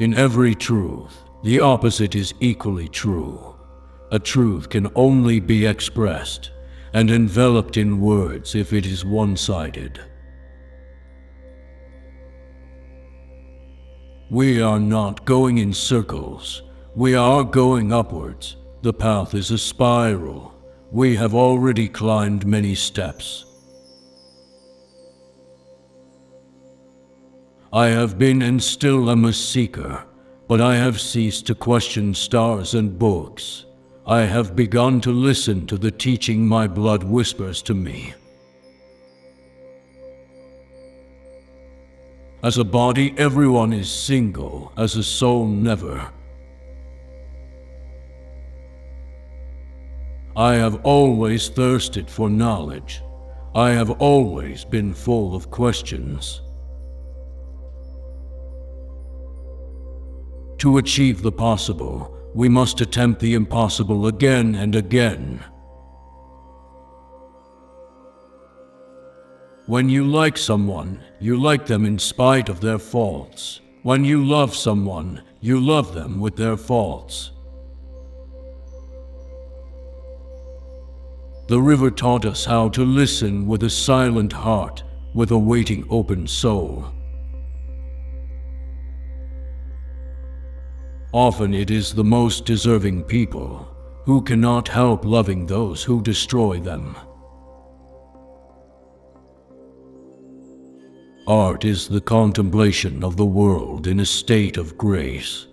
In every truth, the opposite is equally true. A truth can only be expressed and enveloped in words if it is one-sided. We are not going in circles. We are going upwards. The path is a spiral. We have already climbed many steps. I have been and still am a seeker, but I have ceased to question stars and books. I have begun to listen to the teaching my blood whispers to me. As a body, everyone is single, as a soul, never. I have always thirsted for knowledge. I have always been full of questions. To achieve the possible, we must attempt the impossible again and again. When you like someone, you like them in spite of their faults. When you love someone, you love them with their faults. The river taught us how to listen with a silent heart, with a waiting open soul. Often it is the most deserving people who cannot help loving those who destroy them. Art is the contemplation of the world in a state of grace.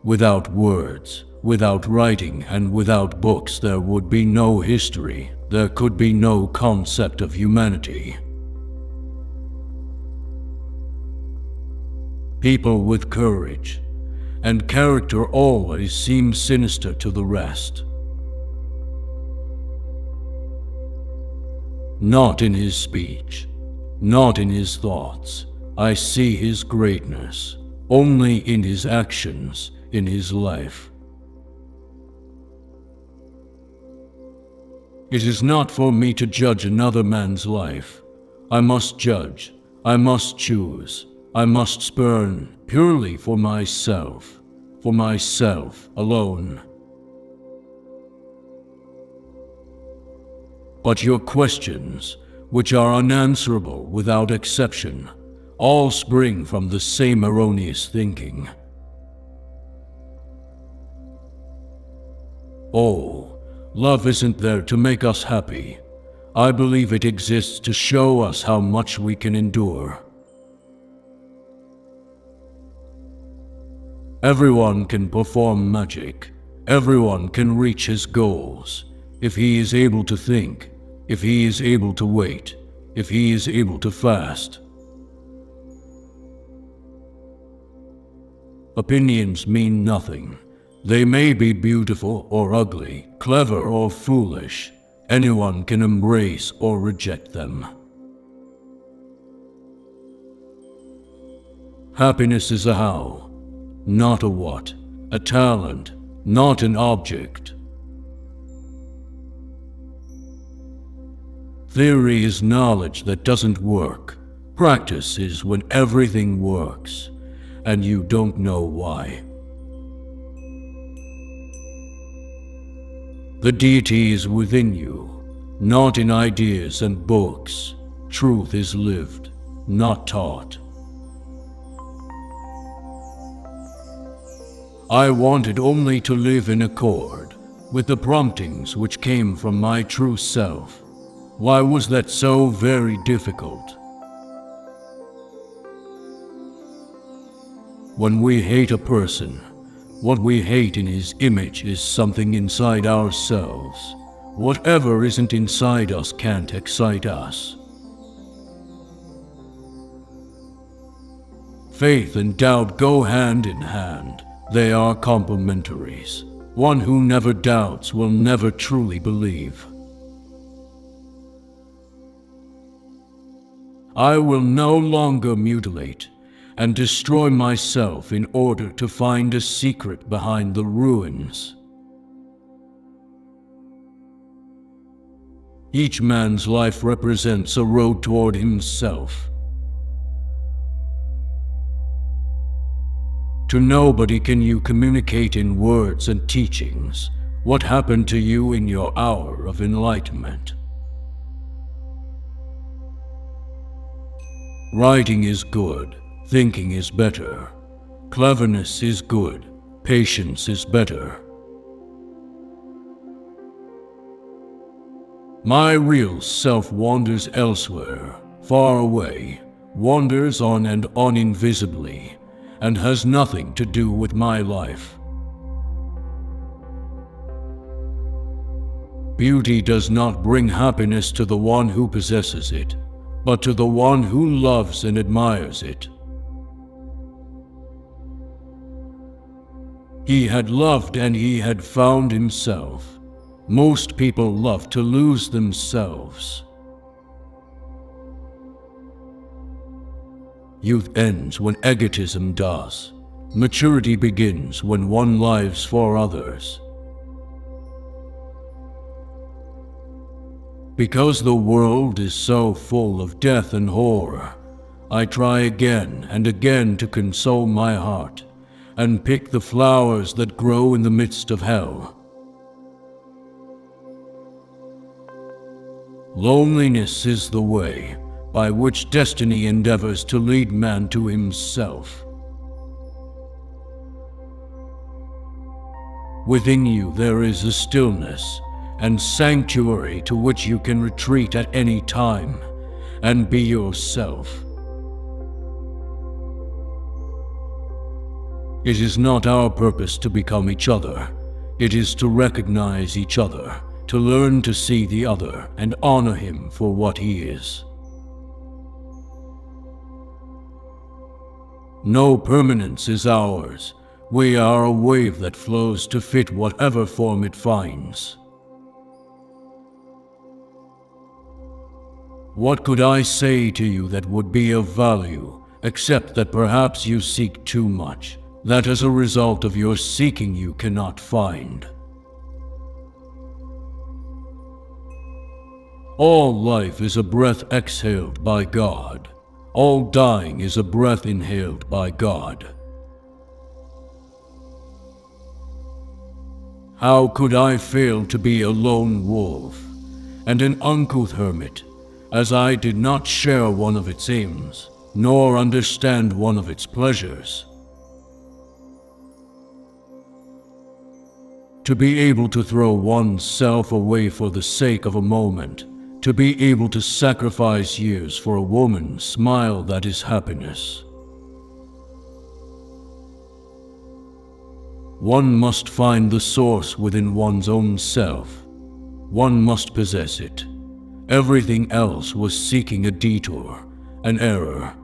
Without words, without writing, and without books, there would be no history. There could be no concept of humanity. People with courage and character always seem sinister to the rest. Not in his speech, not in his thoughts, I see his greatness, only in his actions, in his life. It is not for me to judge another man's life. I must judge, I must choose, I must spurn purely for myself alone. But your questions, which are unanswerable without exception, all spring from the same erroneous thinking. Oh, love isn't there to make us happy. I believe it exists to show us how much we can endure. Everyone can perform magic. Everyone can reach his goals. If he is able to think, if he is able to wait, if he is able to fast. Opinions mean nothing. They may be beautiful or ugly, clever or foolish. Anyone can embrace or reject them. Happiness is a how, not a what, a talent, not an object. Theory is knowledge that doesn't work. Practice is when everything works, and you don't know why. The deity is within you, not in ideas and books. Truth is lived, not taught. I wanted only to live in accord with the promptings which came from my true self. Why was that so very difficult? When we hate a person, what we hate in his image is something inside ourselves. Whatever isn't inside us can't excite us. Faith and doubt go hand in hand. They are complementaries. One who never doubts will never truly believe. I will no longer mutilate and destroy myself in order to find a secret behind the ruins. Each man's life represents a road toward himself. To nobody can you communicate in words and teachings what happened to you in your hour of enlightenment. Writing is good, thinking is better. Cleverness is good, patience is better. My real self wanders elsewhere, far away, wanders on and on invisibly, and has nothing to do with my life. Beauty does not bring happiness to the one who possesses it, but to the one who loves and admires it. He had loved and he had found himself. Most people love to lose themselves. Youth ends when egotism does. Maturity begins when one lives for others. Because the world is so full of death and horror, I try again and again to console my heart and pick the flowers that grow in the midst of hell. Loneliness is the way by which destiny endeavors to lead man to himself. Within you there is a stillness and sanctuary to which you can retreat at any time and be yourself. It is not our purpose to become each other. It is to recognize each other, to learn to see the other and honor him for what he is. No permanence is ours. We are a wave that flows to fit whatever form it finds. What could I say to you that would be of value, except that perhaps you seek too much, that as a result of your seeking you cannot find? All life is a breath exhaled by God. All dying is a breath inhaled by God. How could I fail to be a lone wolf and an uncouth hermit, as I did not share one of its aims, nor understand one of its pleasures? To be able to throw oneself away for the sake of a moment, to be able to sacrifice years for a woman's smile that is happiness. One must find the source within one's own self. One must possess it. Everything else was seeking a detour, an error.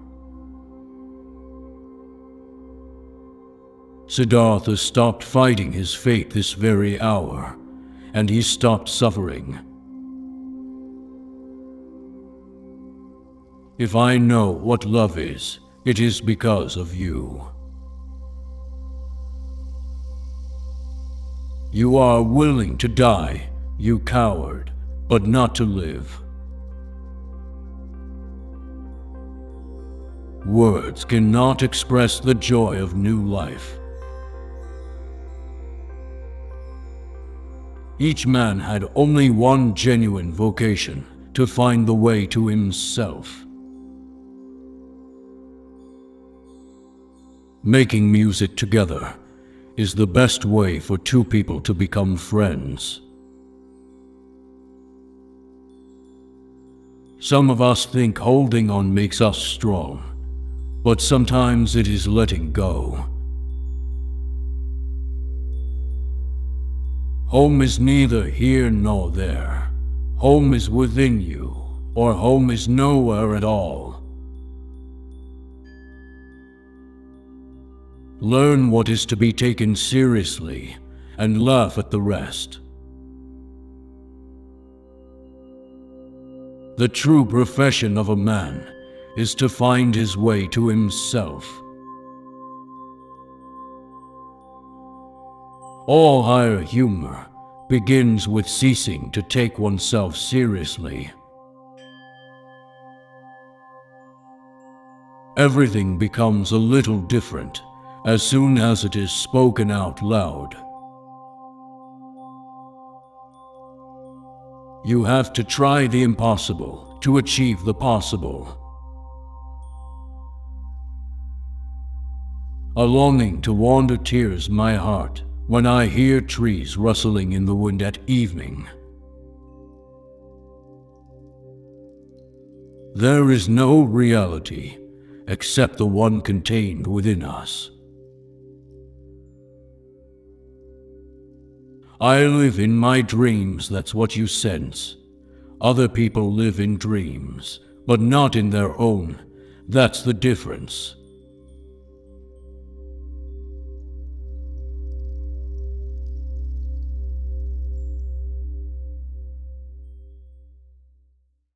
Siddhartha stopped fighting his fate this very hour, and he stopped suffering. If I know what love is, it is because of you. You are willing to die, you coward, but not to live. Words cannot express the joy of new life. Each man had only one genuine vocation, to find the way to himself. Making music together is the best way for two people to become friends. Some of us think holding on makes us strong, but sometimes it is letting go. Home is neither here nor there. Home is within you, or home is nowhere at all. Learn what is to be taken seriously, and laugh at the rest. The true profession of a man is to find his way to himself. All higher humor begins with ceasing to take oneself seriously. Everything becomes a little different as soon as it is spoken out loud. You have to try the impossible to achieve the possible. A longing to wander tears my heart when I hear trees rustling in the wind at evening. There is no reality except the one contained within us. I live in my dreams, that's what you sense. Other people live in dreams, but not in their own. That's the difference.